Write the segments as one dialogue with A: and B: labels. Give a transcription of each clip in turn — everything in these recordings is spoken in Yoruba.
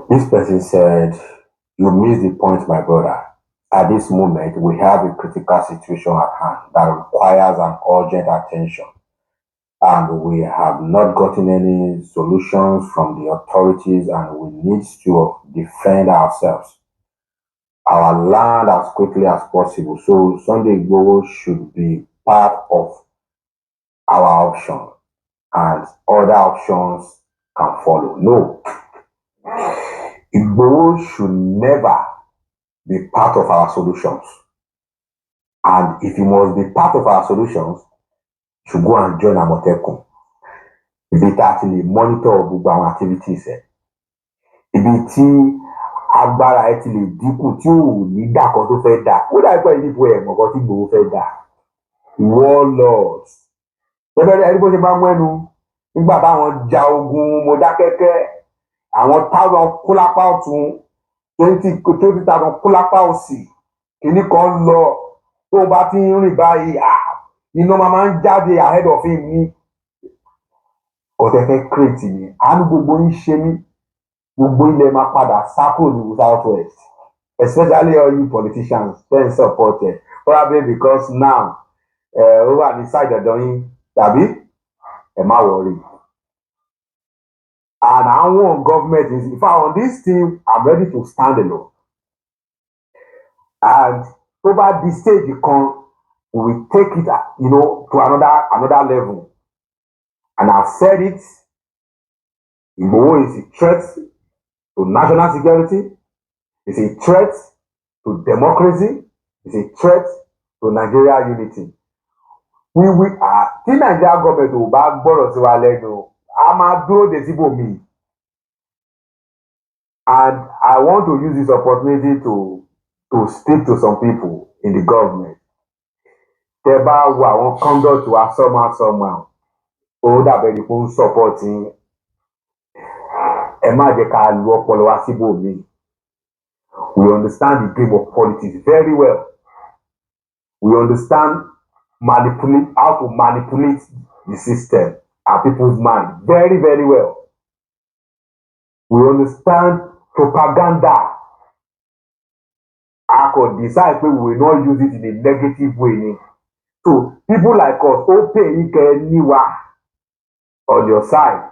A: This person said, "You missed the point, my brother. At this moment, we have a critical situation at hand that requires an urgent attention, and we have not gotten any solutions from the authorities, and we need to defend ourselves, our land as quickly as possible. So Sunday Igboho should be part of our option, and other options can follow." No, Igboho should never be part of our solutions. And if he must be part of our solutions, he should go and join Amotekun. Ibi tá a ti lè monitor gbogbo àwọn activities ẹ̀. Ibi tí agbára ẹ ti lè dínkù tí ò ní dà kan tó fẹ́ dà. Ó dàbí pé ìdìbò ẹ̀ mọ̀kan tí Igboho fẹ́ dà. Warlords. Bẹ́ẹ̀ ẹni bó ṣe máa ń mú ẹnu nígbà táwọn ja ogun Mọdákẹ́kẹ́, àwọn táwọn kó lápá ọ̀tún 20,000 kó lápá òsì, kìíní kan lọ tó bá ti ń rìn báyìí iná máa ń jáde ahead of him ní ọ̀tẹ̀fẹ́ crate ni. Àánú gbogbo yín ṣe mí, gbogbo ilẹ̀ máa padà sákò ní South West, especially all you politicians then supported, probably because now ó wà ní side ọ̀dọ̀ yín tàbí ẹ má worry. And our government is, in fact, on this team, I'm ready to stand alone. And over this stage, we will take it, to another level. And I've said it. Igboho is a threat to national security. It's a threat to democracy. It's a threat to Nigeria unity. The Nigeria government will back borrow to our leno. I'm a do the Zibomi. And I want to use this opportunity to speak to some people in the government. Teba wa won conduct wa somehow. Ó dàbẹ̀ ni kó supporting. Ẹ má jẹ́ ká lu ọpọlọ wa síbòmí. We understand the game of politics very well. We understand how to manipulate the system and people's mind very, very well. We understand propaganda. I could decide we will not use it in a negative way. So people like us, open anyone on your side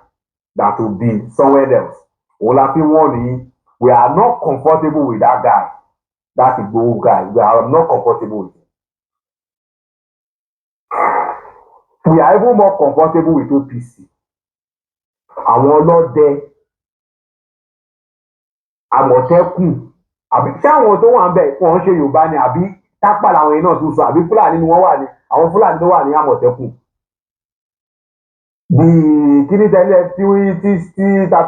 A: that will be somewhere else. We are not comfortable with that guy. That Igboho guy. We are not comfortable with him. We are even more comfortable with OPC. Àwọn ọlọ́dẹ, Àmọ̀tẹ́kùn, àbí ṣé àwọn tó wà ń bẹ̀ wọ́n ń ṣe Yorùbá ni àbí tápà làwọn yẹn náà tún sọ àbí Fúlàní ni wọ́n wà ní àwọn Fúlàní tó wà ní Àmọ̀tẹ́kùn. The kíní tẹ́lẹ̀ tí ta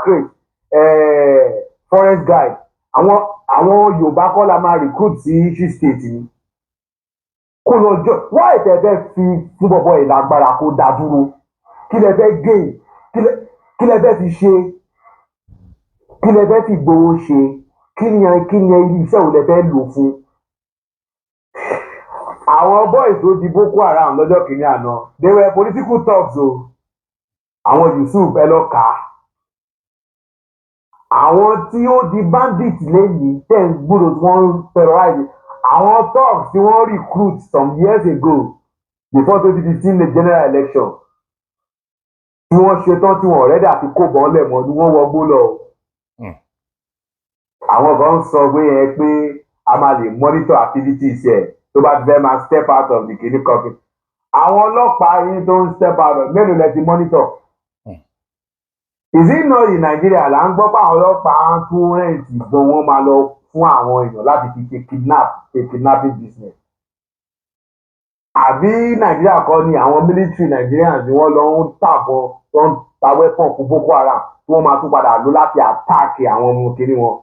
A: create forest guide àwọn Yorùbá kọ́ la máa recruit sí each state ni. Kó lọ jọ wá ìtẹ̀fẹ́ fi fún bọ̀bọ̀ ìlágbára kó dá dúró. Kí lẹ fẹ́ gain? Kí lẹ fẹ́ fi ṣe? Kí lẹ fẹ́ fi Igboho ṣe? Kí ni iṣẹ́ wo lẹ fẹ́ lò fún? Àwọn boys tó di Boko Haram lọ́jọ́ kìíní àná, they were political talks o. Àwọn Yusuf ẹ lọ kà á. Àwọn tí ó di bandit lẹ́yìn tẹ̀ ń gbúdọ̀ tí wọ́n ń terrorize. Àwọn thugs tí wọ́n recruit some years ago before 2015 the general election. Tí wọ́n ṣetán tí wọ́n rẹ́dà àti kó bọ́n lẹ̀ mọ́ ni wọ́n wọgbó lọ. Àwọn kan ń sọ pé a máa lè monitor activities ẹ̀ tó bá ti fẹ́ máa step out of the kidney company. Àwọn ọlọ́pàá yín tó ń step out of mélòó lẹ ti monitor? Is it not in Nigeria là ń gbọ́ pé àwọn ọlọ́pàá tún rent ìbọn wọn máa lọ fún àwọn èèyàn láti fi ṣe kidnapping business? Àbí Nàìjíríà kọ́ ni àwọn military Nigerians ni wọ́n lọ ń tàbọn tó ń ta weapon fún Boko Haram tí wọ́n máa tún padà lò láti attack àwọn ọmọ kiri wọn?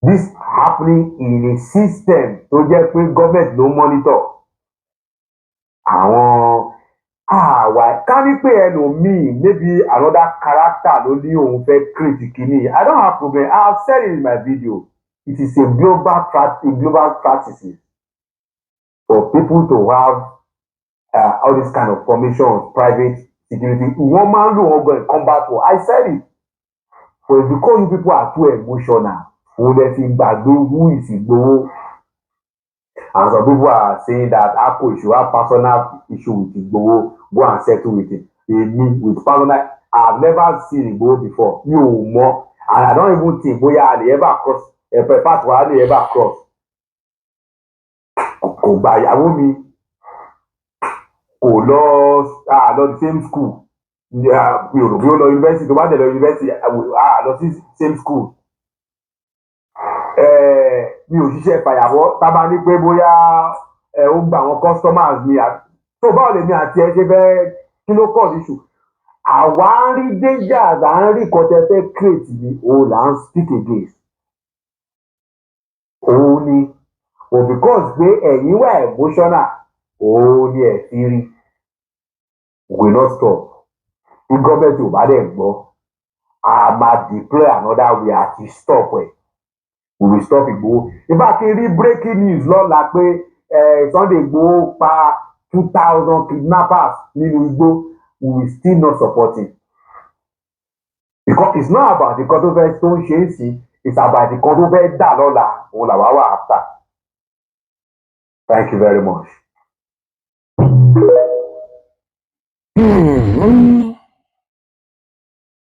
A: This happening in a system tó jẹ́ pé government ló monitor. Àwọn ká ní pé ẹlòmíì maybe another character ló ní òun fẹ́ create kìíní. I don't have problem. I have said it in my video. It is a global practices for people to have all this kind of formations, private security. Wọ́n máa ń lò wọ́n gan in combat war. I said it. But because you people are too emotional, who they think that who is Igboho? And some people are saying that Akko should have personal issue with Igboho, go and settle with it. Me with personal, I've never seen Igboho before. You more, and I don't even think boya they ever cross a part where they ever cross. Kò gba ìyàwó mi, kò lọ the same school. Mi ò rò bí ó lọ university, tó bá dẹ̀ lọ university, lọ sí same school. Mi ò ṣiṣẹ́ fàyàwọ́ tá bá ní pé bóyá ó gba àwọn customers mi tó báwo lèmi àti ẹ ṣe fẹ́ kí ló cause issue. Àwa ń rí dangers, à ń rí nǹkan fẹ́ create ni òun là ń speak against. Òun ni because pé ẹ̀yin wà emotional, òun ni ẹ̀ fi rí. We will not stop. If government ò bá dẹ̀ gbọ́, a máa deploy another way àti stop ẹ̀. We will stop Igboho. In fact, breaking news lọ́la pé Sunday Igboho pa 2,000 kidnappers nínú Igbo. We will still not support it. Because it's not about the controversy tó ń ṣe é sí, it's about the controversy dà lọ́la, òun làwa wà after. Thank you very much.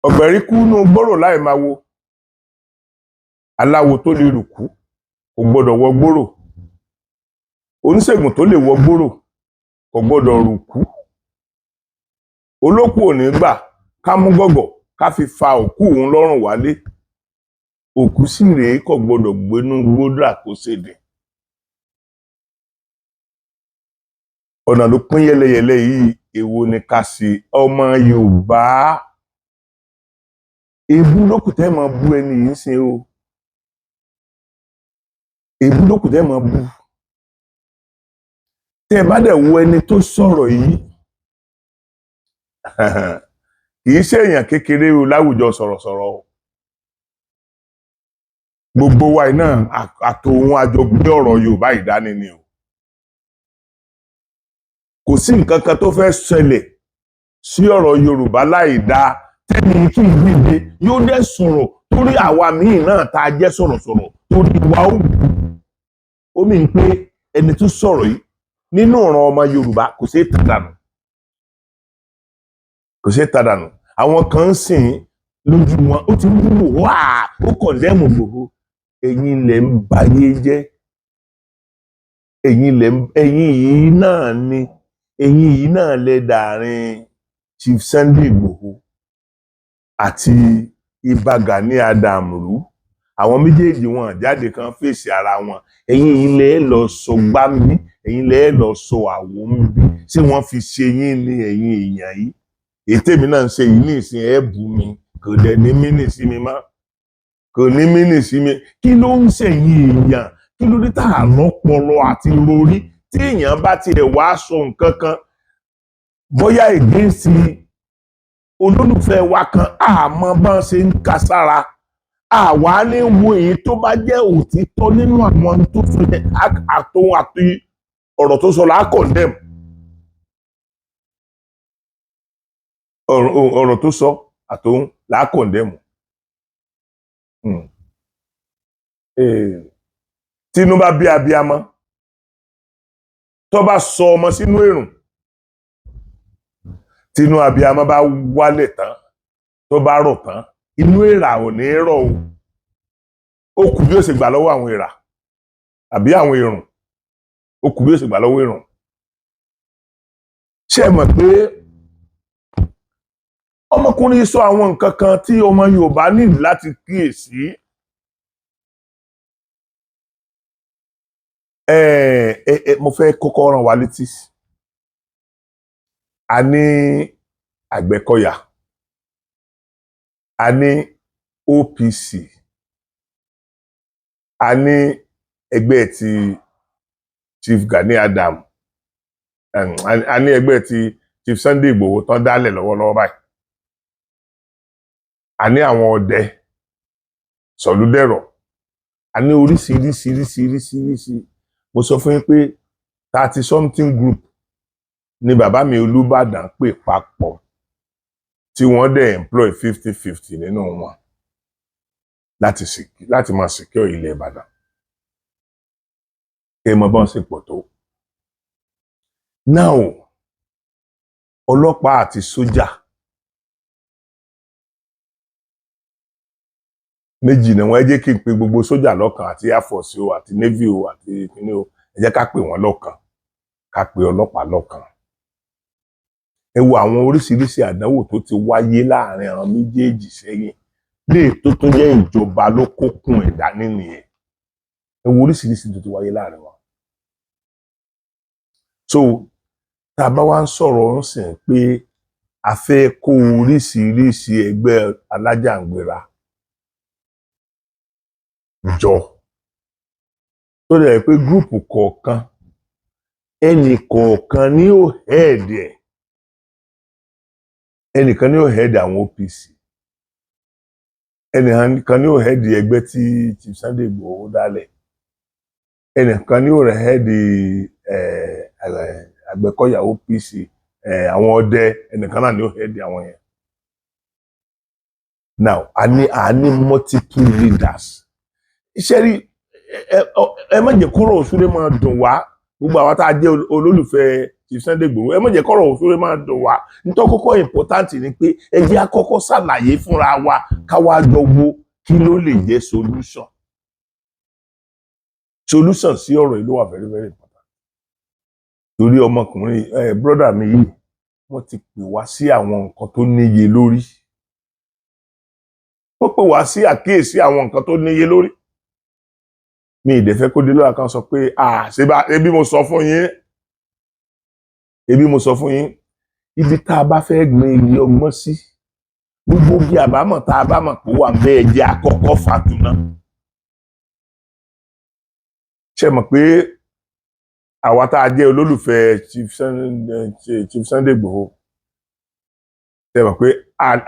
B: Ọ̀gbẹ̀rí kú nú gbòòrò láì máa wo. Aláwo tó lè rùkú kò gbọdọ̀ wọ gbòòrò. Oníṣègùn tó lè wọ gbòòrò kò gbọdọ̀ rùkú. Olókù ò ní gbà ká mú gọ̀gọ̀ ká fi fa òkú òun lọ́rùn wálé. Òkú sì rèé kò gbọdọ̀ gbénú gbódà kó ṣèdè. Ọ̀nà ló pín yẹlẹyẹlẹ yìí, èwo ni ká sí ọmọ Yorùbá. Èébú lókù tẹ́ máa bú ẹni yìí ṣe o. Èébú lókù tẹ́ máa bú. Tẹ́ bá dẹ̀ wo ẹni tó sọ̀rọ̀ yìí, kìí ṣe èèyàn kékeré o láwùjọ sọ̀rọ̀sọ̀rọ̀ o. Gbogbo wa náà àtòun àjọ gbé ọ̀rọ̀ Yorùbá ìdání ni o. Kò sí nǹkan kan tó fẹ́ ṣẹlẹ̀ sí ọ̀rọ̀ Yorùbá láì dáa tẹ́ni tí ìgbìde yóò dẹ̀ sọ̀rọ̀ torí àwa míì náà tá a jẹ́ sọ̀rọ̀sọ̀rọ̀ torí wa ó wù. Ó mì ń pé ẹni tó sọ̀rọ̀ yìí nínú ọ̀ràn ọmọ Yorùbá kò ṣeé tàdánù. Kò ṣeé tàdánù. Àwọn kan ń sìn lójú wọn, ó ti ń wúwo wá, ó kọ̀ndẹ́mù Ìgbòho. Ẹ̀yin ilẹ̀ ń bayé jẹ́. Ẹ̀yin yìí náà ni, ẹ̀yin yìí náà lẹ dàárín Chief Sunday Ìgbòho àti Ìbà Gani Adams rú. Àwọn méjèèjì wọn jáde kan fèsì ara wọn. Ẹ̀yin yìí lẹ lọ sọ gbá mi, ẹ̀yin lẹ lọ sọ àwo mi. Ṣé wọ́n fi ṣe yín ní ẹ̀yin èèyàn yìí? Ètè mi náà ń ṣe yìí ní ìsìn ẹ bù mí, kò dẹ̀ ní mínì sí mi mọ́. Kò ní mínì sí mi. Kí ló ń ṣẹ̀yìn èèyàn? Kí ló dé tá à lọ́pọlọ àti rorí tí èèyàn bá tiẹ̀ wá sọ nǹkan kan bóyá against olólùfẹ́ wa kan àmọ́ bá ṣe ń ka sára àwa ní wo èyí tó bá jẹ́ òtítọ́ nínú àwọn tó sọ jẹ́ àtòun àti ọ̀rọ̀ tó sọ là á condemn. Ọ̀rọ̀ tó sọ àtòun là á condemn. Tínú bá bí abiyamọ tó bá sọ ọmọ sínú èrùn, tínú abiyamọ bá wálẹ̀ tán tó bá rọ̀ tán, inú èèrà ò ní rọ̀ o. Ó kù bí ó ṣe gbà lọ́wọ́ àwọn èèrà àbí àwọn èrùn. Ó kù bí ó ṣe gbà lọ́wọ́ èrùn. Ṣé ẹ mọ̀ pé ọmọkùnrin sọ àwọn nǹkan kan tí ọmọ Yorùbá ní láti kíyèsí? Mo fẹ́ kọ́kọ́ rán wa létí. A ní Àgbẹ̀kọ̀yà, a ní OPC, a ní ẹgbẹ́ ti Chief Gani Adams, a ní ẹgbẹ́ ti Chief Sunday Igboho tán dálẹ̀ lọ́wọ́lọ́wọ́ báyìí. A ní àwọn ọdẹ Sọ̀lúdẹ̀rọ̀, a ní oríṣiríṣiríṣiríṣiríṣi. Mo sọ fún yín pé 30-something group ni bàbá mi Olúbàdàn pè papọ̀ tí wọ́n dẹ̀ employ 50-50 nínú wọn. láti máa secure ilẹ̀ Ìbàdàn kí ẹ mọ bọ́n ṣe pọ̀ tó. Now ọlọ́pàá àti sójà méjì ni wọ́n. Ẹ jẹ́ kí n pe gbogbo sójà lọ́kan àti Air Force o àti Navy o àti kíní o, ẹ jẹ́ ká pè wọ́n lọ́kan, ká pe ọlọ́pàá lọ́kan. Ẹ wo àwọn oríṣiríṣi àdánwò tó ti wáyé láàrin àwọn méjèèjì sẹ́yìn, lè tó tún jẹ́ ìjọba ló kókun ẹ̀dá nínú yẹn. Ẹ wo oríṣiríṣi tó ti wáyé láàrin wọn. So tá a bá wá ń sọ̀rọ̀ ń sìn pé a fẹ́ kó oríṣiríṣi ẹgbẹ́ alájàngbara jọ, tó dẹ̀ pé gúrùpù kọ̀ọ̀kan ẹnì kọ̀ọ̀kan ní ó hẹ́ẹ̀dì ẹ̀. Ẹnìkan ní ó hẹ́ẹ̀dì àwọn OPC, ẹnìkan ní ó hẹ́ẹ̀dì ẹgbẹ́ tí Chief Sunday Igboho dálẹ̀, ẹnìkan ní ó hẹ́ẹ̀dì Àgbẹ̀kọ̀yà OPC, àwọn ọdẹ, ẹnìkan náà ní ó hẹ́ẹ̀dì àwọn yẹn. Now a ní multiple leaders. Iṣẹ́ rí ẹ má jẹ́ kọ́rọ̀ òṣèré máa dùn wá, gbogbo àwọn tá a jẹ́ olólùfẹ́ Chief Sunday Igboho, ẹ má jẹ́ kọ́rọ̀ òṣèré máa dùn wá. Nítorí kọ́kọ́ important ni pé ẹ jẹ́ àkọ́kọ́ ṣàlàyé fúnra wa káwá jọ wo kí ló lè jẹ́ solution sí ọ̀rọ̀ yìí ló wà very very important. Torí ọmọkùnrin brother mi yìí wọ́n ti pè wá sí àwọn nǹkan tó níye lórí. Wọ́n pè wá sí àkíyèsí àwọn nǹkan tó níye lórí. Mi ì dẹ̀ fẹ́ kó dé lọ́la kan sọ pé ebi mo sọ fún yín, ibi tá a bá fẹ́ gbin igi ọgbọ́n sí, gbogbo bí àbámọ̀ tá a bá mọ̀ pé wà bẹ́ẹ̀ jẹ́ àkọ́kọ́ fàtúná. Ṣé mọ̀ pé àwa tá a jẹ́ olólùfẹ́ Chief Sunday Igboho, ṣé mọ̀ pé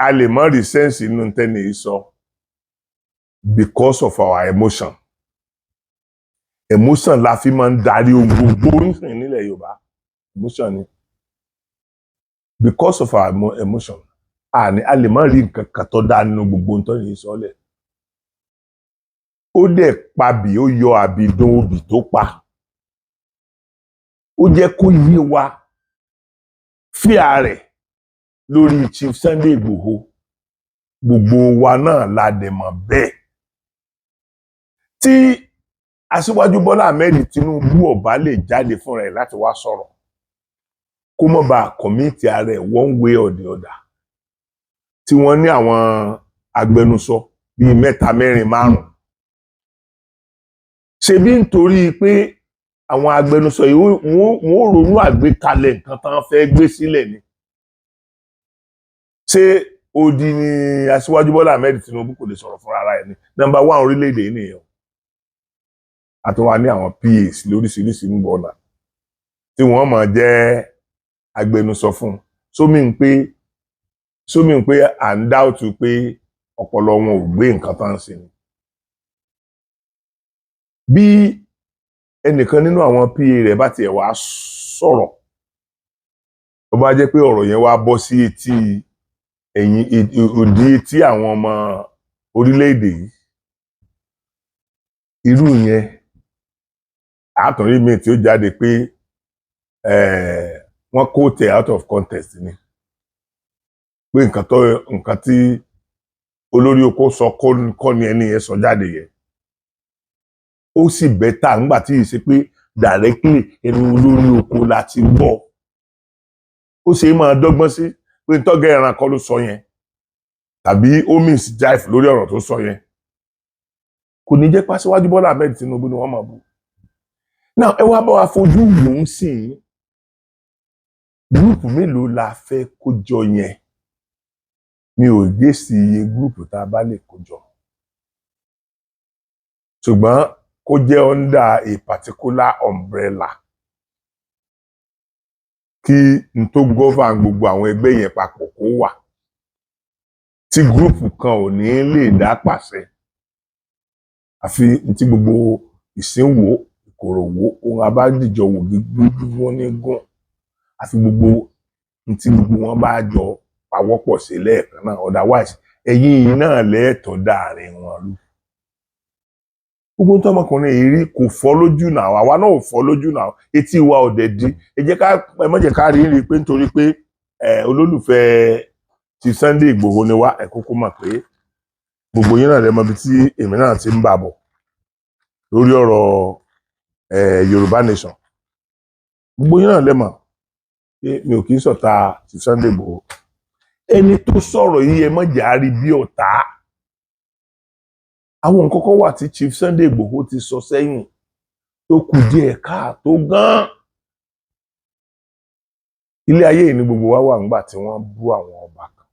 B: a lè mọ̀ rí sẹ́ǹsì nínú tẹ́ni yìí sọ because of our emotion. Emotion la fi máa ń darí ohun gbogbo nílẹ̀ Yorùbá. Emotion ni. Because of our emotion, a lè má rí nǹkan kan tó dá nínú gbogbo ohun tó ní sọ́lẹ̀. Ó dẹ̀ pabì, ó yọ àbìdún obì tó pa. Ó jẹ́ kó yé wa fíà rẹ̀ lórí Chief Sunday Igboho. Gbogbo wa náà la dẹ̀ mọ̀ bẹ́ẹ̀. Tí Aṣíwájú Bọ́lá Ahmed Tinubu ọba lè jáde fúnra ẹ̀ láti wá sọ̀rọ̀, kó mọ̀ bá kọ̀míìtì ààrẹ one way or the other, tí wọ́n ní àwọn agbẹnusọ bíi 3, 4, 5. Ṣebí nítorí pé àwọn agbẹnusọ yìí wọ́n ronú àgbékalẹ̀ nǹkan tán fẹ́ gbé sílẹ̀ ni. Ṣé odi ni Aṣíwájú Bọ́lá Ahmed Tinubu kò lè sọ̀rọ̀ fúnra ara ẹ̀ ni? Number 1 orílẹ̀-èdè yìí nìyẹn. Àti wá ní àwọn PAs lóríṣiríṣi ń bọ̀ ọ̀nà tí wọ́n máa jẹ́ agbẹnusọ fún. Sómi ń pé à ń dáùtù pé ọpọlọ wọn ò gbé nǹkan tán sí ni. Bí ẹnìkan nínú àwọn PA rẹ̀ bá tiẹ̀ wá sọ̀rọ̀, ó bá jẹ́ pé ọ̀rọ̀ yẹn wá bọ́ sí òdì etí àwọn ọmọ orílẹ̀-èdè yìí, irú yẹn àtúnrí mi tí ó jáde pé wọ́n quote out of context ni, pé nǹkan tí olórí oko sọ kọ́ ni ẹni yẹn sọ jáde yẹn. Ó sì bẹ́tà ńgbà tí yìí ṣe pé directly ẹnu olórí oko láti gbọ́. Ó ṣe máa dọ́gbọ́n sí pé tọ́gẹ̀ ẹran kọ́ ló sọ yẹn, tàbí ó misjive lórí ọ̀rọ̀ tó sọ yẹn. Kò ní jẹ́ pàṣíwájú Bọ́lá Ahmed Tinubu ni wọ́n máa bú. Now ẹ wá bá wa fojú wò ó sí gúrùpù mélòó la fẹ́ kó jọ yẹn. Mi ò gé sí iye gúrùpù tá a bá lè kó jọ, ṣùgbọ́n kó jẹ́ under a particular umbrella, kí n tó govern gbogbo àwọn ẹgbẹ́ yẹn papọ̀ kó wà, tí gúrùpù kan ò ní lè dá pàṣẹ, àfi tí gbogbo ìsínwó ìkòròwó ohun abájíjọ wò gbígbó wọn ní gùn, àfi gbogbo tí gbogbo wọn bá jọ pawọ́pọ̀ sí lẹ́ẹ̀kan náà. Otherwise ẹ̀yin yìí náà lẹ́ẹ̀tọ́ dáàrin wọn rú. gbogbo tó ọmọkùnrin yìí rí kò fọ́ lójú náà, àwa náà ò fọ́ lójú náà, etí wa ò dẹ̀ di. Ẹ má jẹ́ ká rí pé nítorí pé olólùfẹ́ ti Sunday Igboho ni wá, ẹ kúkú mọ̀ pé gbogbo yín náà lè mọ ibi tí èmi náà ti ń bà bọ̀ lórí ọ̀rọ̀ Yorùbá Nation. Gbogbo yín náà lè mọ̀ pé mi ò kì í ṣọ̀tá ti Sunday Igboho. Ẹni tó sọ̀rọ̀ yìí ẹ má jẹ́ á rí bí ọ̀tá. Àwọn nǹkan kan wà tí Chief Sunday Igboho ti sọ sẹ́yìn tó kù díẹ̀ káàtó gan. Ilé ayé yìí ni gbogbo wa wà nígbà tí wọ́n bú àwọn ọba kan.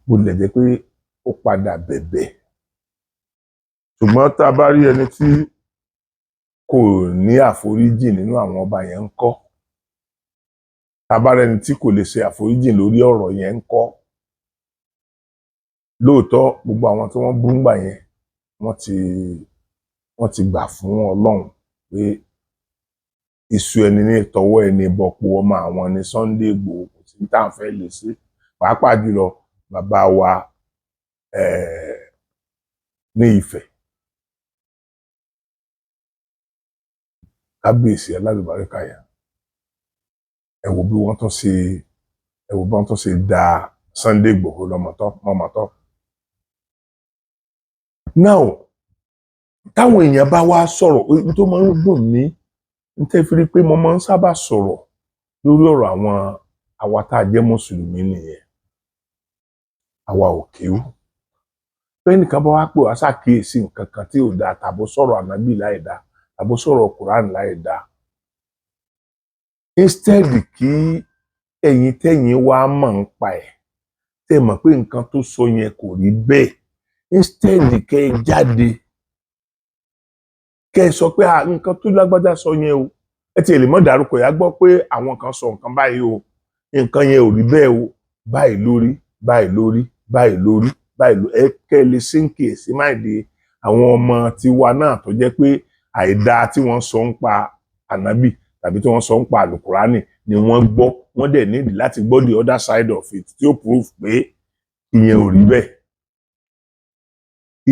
B: Bó lè jẹ́ pé ó padà bẹ̀bẹ̀. Ṣùgbọ́n tá a bá rí ẹni tí kò ní àforíjì nínú àwọn ọba yẹn ń kọ́. Tá a bá rí ẹni tí kò lè ṣe àforíjì lórí ọ̀rọ̀ yẹn ń kọ́. Lóòótọ́ gbogbo àwọn tí wọ́n bú ńgbà yẹn wọ́n ti gbà fún Ọlọ́run pé iṣu ẹni ní ìtọ́wọ́ ẹni bọ̀pọ̀ ọmọ àwọn ní Sunday Igboho, kò sí tá à ń fẹ́ lè ṣe. Pàápàá jùlọ bàbá wa ní Ifẹ̀, kábíyèsí alálùbáríkà yẹn, ẹ wo bí wọ́n tún ṣe da Sunday Igboho mọ́mọ́tọ́. Now táwọn èèyàn bá wá sọ̀rọ̀, tó máa ń dùn mí ń tẹ́ fi rí pé mo máa ń sábà sọ̀rọ̀ lórí ọ̀rọ̀ àwa tá a jẹ́ mùsùlùmí nìyẹn. Àwa ò kéwú. Bẹ́ẹ̀nìkan bá wá pè wá ṣàkíyèsí nǹkan kan tí ò dáa, tàbó sọ̀rọ̀ ànábì láì dáa, tàbó sọ̀rọ̀ Quran láì dáa. Instead kí tẹ́yin wá mọ̀ ń pa ẹ̀, tẹ́ mọ̀ pé nǹkan tó sọ yẹn kò rí bẹ́ẹ̀. Instead kẹ́ ẹ jáde, kẹ́ ẹ sọ pé nǹkan tó lágbájá sọ yẹn o. Ẹ ti lè mọ̀ dárúkọ yà gbọ́ pé àwọn kan sọ nǹkan báyìí o, nǹkan yẹn ò rí bẹ́ẹ̀ o, báyìí lórí, báyìí lórí, báyìí lórí, báyìí lórí. Kẹ́ ẹ lè sínkì sí máìdí àwọn ọmọ tiwa náà tó jẹ́ pé àìdá tí wọ́n sọ ń pa ànábì tàbí tí wọ́n sọ ń pa àlùkùránì ni wọ́n gbọ́, wọ́n dẹ̀ need láti gbọ́ the other side of it tí ó prove pé ìyẹn ò rí bẹ́ẹ̀.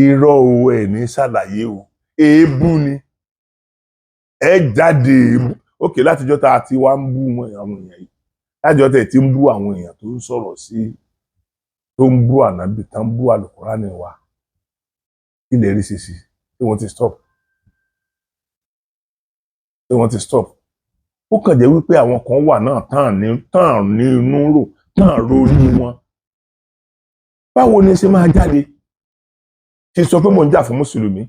B: Irọ́ o, ẹ̀ ní ṣàlàyé o, èébú ni. Ẹ jáde òkè látijọ́ tá a ti wá ń bú àwọn èèyàn yìí, látijọ́ tẹ̀ tí ń bú àwọn èèyàn tó ń sọ̀rọ̀ sí, tó ń bú ànábì, tó ń bú àlùkùránì wa, ilẹ̀ rí ṣèṣì tí wọ́n ti stop. Ó kàn jẹ́ wípé àwọn kan wà náà tán ní inú rò, tán rórí wọn. Báwo ni ṣe máa jáde kí n sọ pé mò ń jà fún mùsùlùmí,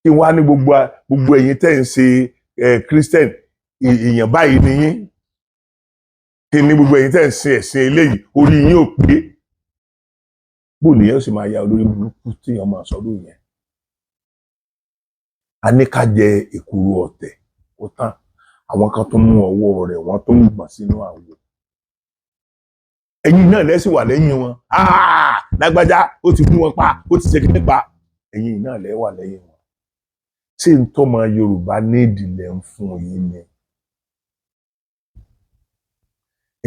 B: kí n wá ní gbogbo ẹ̀yin tẹ́ ń ṣe Christian èèyàn báyìí ni yín, kí ní gbogbo ẹ̀yin tẹ́ ń ṣe ẹ̀sìn eléyìí orí yín ò pé. Bó nìyẹn ó sì máa ya olórí burúkú tí èèyàn máa sọ lóyún yẹn. A ní ká jẹ èkuru ọ̀tẹ̀ ó tán, àwọn kan tó mú ọwọ́ rẹ̀ wọ́n tó ń gbọ̀n sínú àwo. Ẹ̀yin náà lẹ́sìn wà lẹ́yìn wọn. Lágbájá ó ti mú wọn pa, ó ti ṣe kíní pa. Ẹ̀yin náà lẹ́ wà lẹ́yìn wọn. Ṣé n tọ́mọ Yorùbá ní ìdílé ń fún yín ni?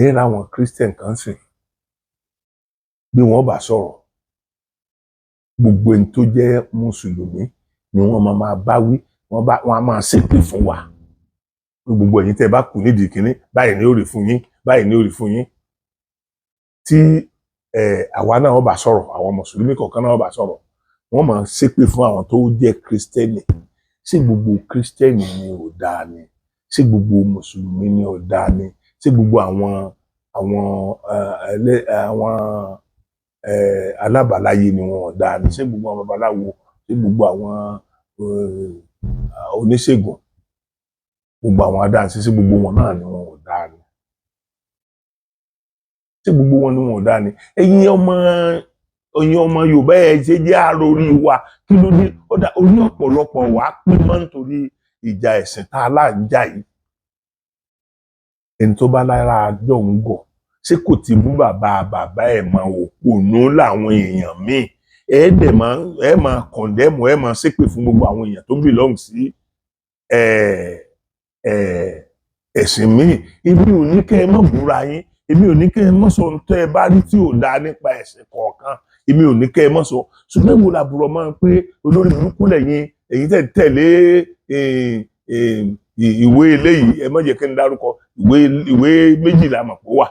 B: Ẹ láwọn Christian kan sìn, bí wọ́n bá sọ̀rọ̀, gbogbo ẹni tó jẹ́ mùsùlùmí ni wọ́n máa bá wí, wọ́n á máa ṣépè fún wa. Gbogbo ẹ̀yin tẹ́ bá kù nídìí kíní, báyìí ni ó rí fún yín, báyìí ni ó rí fún yín. Tí àwa náà ó bá sọ̀rọ̀, àwọn mùsùlùmí kọ̀ọ̀kan náà ó bá sọ̀rọ̀, wọ́n máa ṣépè fún àwọn tó jẹ́ Kristẹni. Ṣé gbogbo Kristẹni ni ò dáa ni? Ṣé gbogbo mùsùlùmí ni ò dáa ni? Ṣé gbogbo àwọn alábàláyé ni wọn ò dáa ni? Ṣé gbogbo àwọn babaláwo, ṣé gbogbo àwọn oníṣègùn, gbogbo àwọn adáǹsí, ṣé gbogbo wọn náà ni wọn ò dáa ni? Ṣé gbogbo wọn ni wọn ò dáa ni? Ẹ̀yin ọmọ Yorùbá ẹ ṣe jẹ́ àròrí wa, kí ló dé? Ó dá orí ọ̀pọ̀lọpọ̀ wá pín mọ́ nítorí ìjà ẹ̀sìn tá a láǹjà yìí. Ẹni tó bá lára àjọ ń gọ̀, ṣé kò ti mú bàbá ẹ̀ mọ òpònú láwọn èèyàn míì? Ẹ máa kọ̀ndẹ́mù, ẹ máa ṣépè fún gbogbo àwọn èèyàn tó belong sí ẹ̀sìn míì. Èmi ò ní kẹ́ ẹ mọ̀ búra yín, èmi ò ní kẹ́ ẹ mọ̀ sọ ohun tẹ́ ẹ bá rí tí ò dáa nípa ẹ̀sìn kọ̀ọ̀kan. èmi ò ní kẹ́ ẹ mọ́ sọ ṣùgbọ́n ìwò làbúrò máa ń pé olórí burúkú lẹ́yìn èyí tẹ̀ tẹ̀lé ìwé eléyìí ẹ má jẹ́ kí n dárúkọ ìwé méjìlá mọ̀ pé ó wà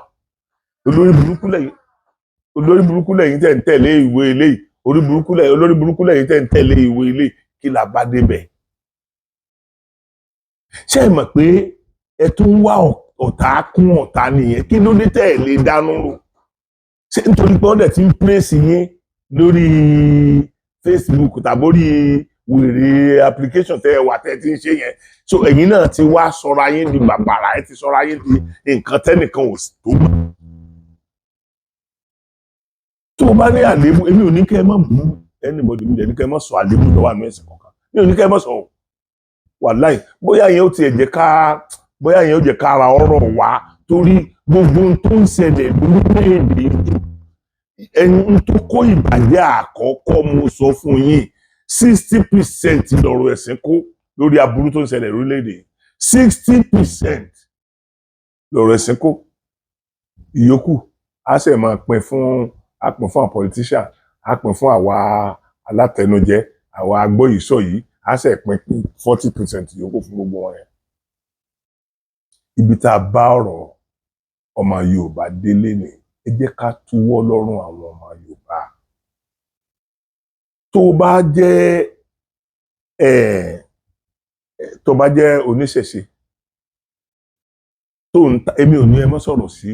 B: olórí burúkú lẹ́yìn tẹ̀ ń tẹ̀lé ìwé eléyìí olórí burúkú lẹ́yìn tẹ̀ ń tẹ̀lé ìwé eléyìí kí la bá débẹ̀. ṣé ẹ mọ̀ pé ẹ tún wá ọ̀tá kún ọ̀tá nìyẹn kí ló dé tẹ̀ lè dánú rò ṣé nítorí pé wọ́n dẹ̀ ti ń pèsè yín lórí Facebook tàbórí wèrè application tẹ́ ẹ wà tẹ́ ti ń ṣe yẹn so ẹ̀yin náà ti wá sọra yín di bàbàrà ẹ ti sọra yín di nǹkan tẹ́nìkan ò tó mọ̀. tó o bá ní àléébù èmi ò ní kẹ́ ẹ má bú anybody mi dẹ̀ ní kẹ́ ẹ má sọ àléébù tó wà ní ẹ̀sìn kankan mi ò ní kẹ́ ẹ má sọ wàláì bóyá yẹn ó tiẹ̀ jẹ́ ká ara ọ̀rọ̀ wá torí gbogbo ohun tó ń ṣẹlẹ̀ lórílẹ̀-èdè ẹni tó kó ìbàjẹ́ àkọ́kọ́ mo sọ fún yín 60% lọ̀rọ̀ ẹ̀sìn kó lórí aburú tó ń ṣẹlẹ̀ lórílẹ̀-èdè 60% lọ̀rọ̀ ẹ̀sìn kó ìyókù á sì máa pín fún àwọn politician á pín fún àwa alátẹnujẹ àwa agbóyìísọ yìí á sì pín 40% ìyókù fún gbogbo wọn yẹn. Ibi tá a bá ọ̀rọ̀ ọmọ Yorùbá délé ni ẹ jẹ́ ká túwọ́ lọ́rùn àwọn ọmọ Yorùbá. tó bá jẹ́ oníṣẹ̀ṣe èmi ò ní ẹ má sọ̀rọ̀ sí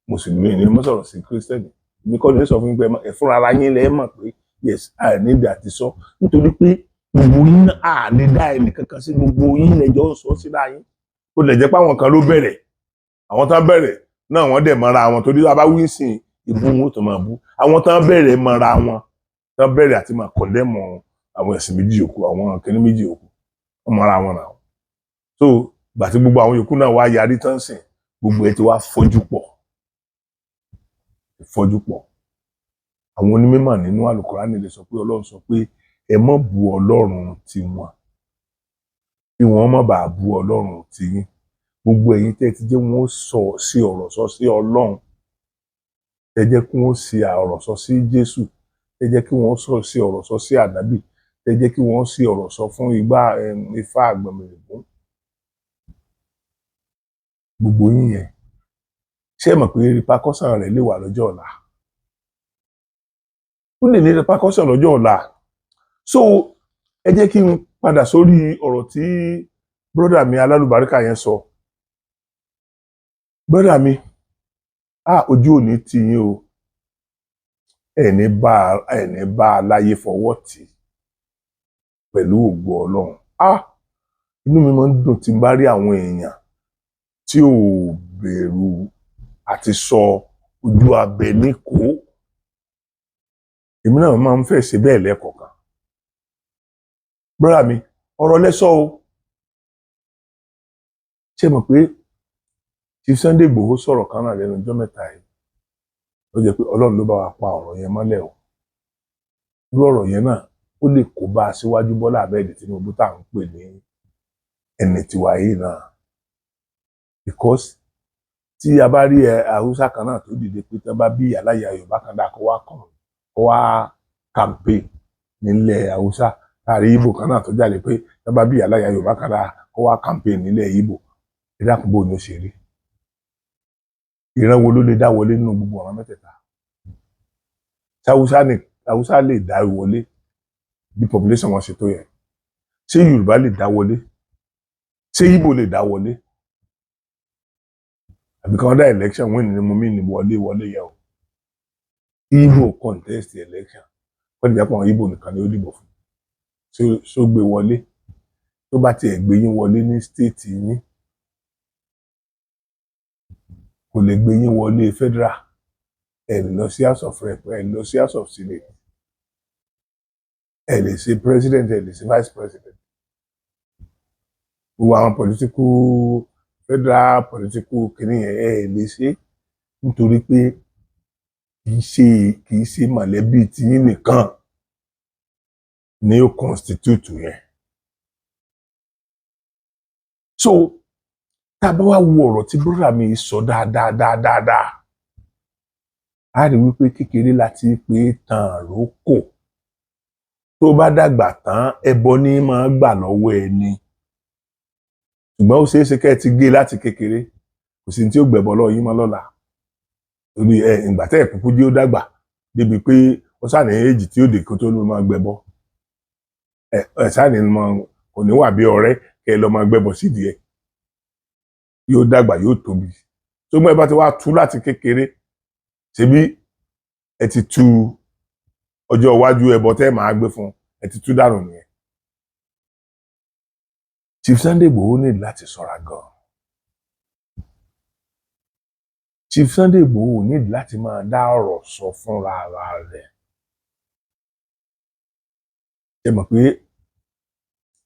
B: mùsùlùmí ní ẹ má sọ̀rọ̀ sí kírísítẹ́nì èmi kọ́ ni ẹ sọ fún mi pé ẹ fúnra ara yín lẹ́ mọ̀ pé yes àìnídìí àti sọ nítorí pé gbogbo yín àní dá ẹnì kankan sí gbogbo yín lẹ́jọ́ ń sọ síra yín ó lè jẹ́ pé àwọn kan ló bẹ̀rẹ̀ àwọn tán bẹ̀rẹ̀ náà wọ́n dẹ̀ mọ́ra wọn torí bá wí sí ìbú wọn ó tó máa bú àwọn tán bẹ̀rẹ̀ mọ́ra wọn tán bẹ̀rẹ̀ àti máa kọ̀ndẹ́mọ̀ àwọn ẹ̀sìn méjì yòókù àwọn kìnní méjì yòókù wọ́n mọ́ra wọn náà so gbà tí gbogbo àwọn yòókù náà wá yarí tán sìn gbogbo ẹ ti wá fọ́jú pọ̀ àwọn onímọ̀ nínú àlùkùránì lè sọ pé Ọlọ́run sọ pé ẹ má bú Ọlọ́run tiwọn kí wọ́n má bàa bú Ọlọ́run tiyín gbogbo ẹ̀yin tẹ́ ti jẹ́ wọ́n sọ sí ọ̀rọ̀ sọ sí Ọlọ́run ẹ jẹ́ kí wọ́n sí ọ̀rọ̀ sọ sí Jésù ẹ jẹ́ kí wọ́n sọ sí ọ̀rọ̀ sọ sí ànábì ẹ jẹ́ kí wọ́n sí ọ̀rọ̀ sọ fún Ifá Àgbọ̀nmìrègún gbogbo yín yẹn ṣé ẹ mọ̀ pé repercussion rẹ̀ lè wà lọ́jọ́ ọ̀la ó lè ní repercussion lọ́jọ́ ọ̀la so ẹ jẹ́ kí n padà sórí ọ̀rọ̀ tí brọ́dà mi alálùbáríkà yẹn sọ brọ́dà mi ojú òní tì yín o ẹni bá aláyé fọwọ́ tì pẹ̀lú ògo Ọlọ́run inú mi máa ń dùn tí n bá rí àwọn èèyàn tí ò bẹ̀rù àti sọ ojú abẹ ní kó èmi náà máa ń fẹ́ ṣe bẹ́ẹ̀ lẹ́kọ̀ọ̀kan brọ́dà mi ọ̀rọ̀ lẹ́sọ̀ o ṣé mọ̀ pé Chief Sunday Igboho sọ̀rọ̀ kan náà lẹ́nu ọjọ́ mẹ́ta yìí ó jẹ́ pé Ọlọ́run ló bá wa pa ọ̀rọ̀ yẹn mọ́lẹ̀ o irú ọ̀rọ̀ yẹn náà ó lè kó bá Aṣíwájú Bọ́lá Ahmed Tinubu tá à ń pè ní ẹni tiwa yìí náà because tí a bá rí Haúsá kan náà tó dìde pé tí wọ́n bá bí aláya Yorùbá kan dá kó wá campaign nílẹ̀ Haúsá láàrin Ìgbò kan náà tó jáde pé tí wọ́n bá bí aláya Yorùbá kan dá kó wá campaign nílẹ̀ Ìgbò ìdákùnbó ni ó ṣe rí ìran wo ló lè dá wọlé nínú gbogbo ọ̀ràn mẹ́tẹ̀ẹ̀ta Haúsá lè dá wọlé bí population wọn ṣe tó yẹ ṣé Yorùbá lè dá wọlé ṣé Ìgbò lè dá wọlé àbí kan dá election win ni mo mí ní wọlé yẹ o Ìgbò contest election wọ́n ti jẹ́ pé àwọn Ìgbò nìkan ni ó dìbò fún ṣó gbé wọlé tó bá tiẹ̀ gbé yín wọlé ní state yín kò lè gbé yín wọlé federal ẹ lè lọ sí House of Rep ẹ lè lọ sí House of Senate ẹ lè ṣe president ẹ lè ṣe vice president gbogbo àwọn federal political kìnìyàn ẹ lè ṣe nítorí pé kì í ṣe mọ̀lẹ́bí tiyín nìkan ni ó constitute yẹn so tá a bá wá wo ọ̀rọ̀ tí brọ́dà mi sọ dáadáa a rí wípé kékeré láti pé tàn àrókò tó bá dàgbà tán ẹbọ ní máa gbà lọ́wọ́ ẹni ṣùgbọ́n ó ṣeé ṣe kẹ́ ẹ ti gé láti kékeré kò sí ní tí ó gbẹ̀bọ lọ́wọ́ yín mọ́ lọ́la torí ìgbà tẹ́ ẹ̀ kúkú jẹ́ ó dàgbà débi pé ó sàní èjì tí ó dé kó tó ló máa gbẹ̀bọ sàní kò ní wà bí ọ̀rẹ́ kẹ́ ẹ lọ máa gbẹ̀bọ sídìí ẹ̀ yóò dàgbà yóò tóbi ṣùgbọ́n ẹ bá ti wá tú láti kékeré ṣebí ẹ ti tú ọjọ́ iwájú ẹbọ tẹ́ máa gbé fún ẹ ti tú dànù nìyẹn. Chief Sunday Igboho ní láti ṣọ́ra gan. Chief Sunday Igboho ní láti máa dá ọ̀rọ̀ sọ fúnra ara rẹ̀. Ẹ mọ̀ pé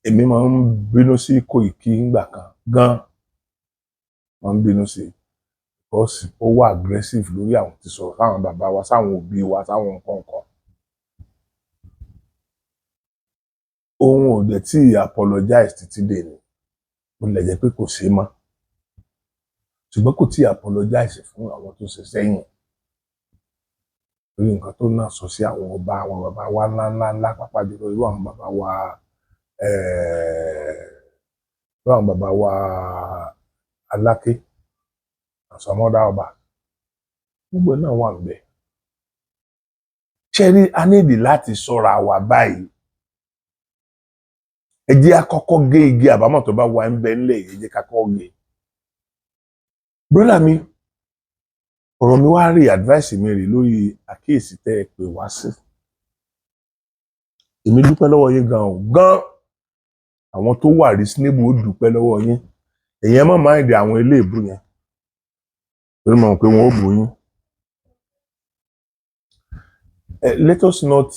B: èmi máa ń bínú sí Koiki ńgbà kan gan. Máa ń bínú sí because ó wà aggressive lórí àwọn tí sọ̀rọ̀ sáwọn bàbá wa sáwọn òbí wa sáwọn nǹkan kan. Òun ò dẹ̀ tí apologize títí dé ni ó lè jẹ́ pé kò ṣe mọ́ ṣùgbọ́n kò tí apologize fún àwọn tó ṣe sẹ́yìn lórí nǹkan tó náà sọ sí àwọn ọba àwọn bàbá wa ńláńlá pàápàá jùlọ irú àwọn bàbá wa Aláké àsọmọdá ọba gbogbo náà wà níbẹ̀. Ṣé rí a nídìí láti ṣọ́ra wa báyìí ẹ jẹ́ àkọ́kọ́ gé igi àbámọ̀ tó bá wà ń bẹ ńlẹ̀ ẹ jẹ́ kákọ́ gé. Brọ́dà mi ọ̀rọ̀ mi wá rí advice mi rí lórí àkíyèsí tẹ́ ẹ pè wá sí. Èmi dúpẹ́ lọ́wọ́ yín gan àwọn tó wà reasonable ó dúpẹ́ lọ́wọ́ yín èyàn má mind àwọn ilé ìbú yẹn torí mọ̀ pé wọ́n ó bú yín. Let us not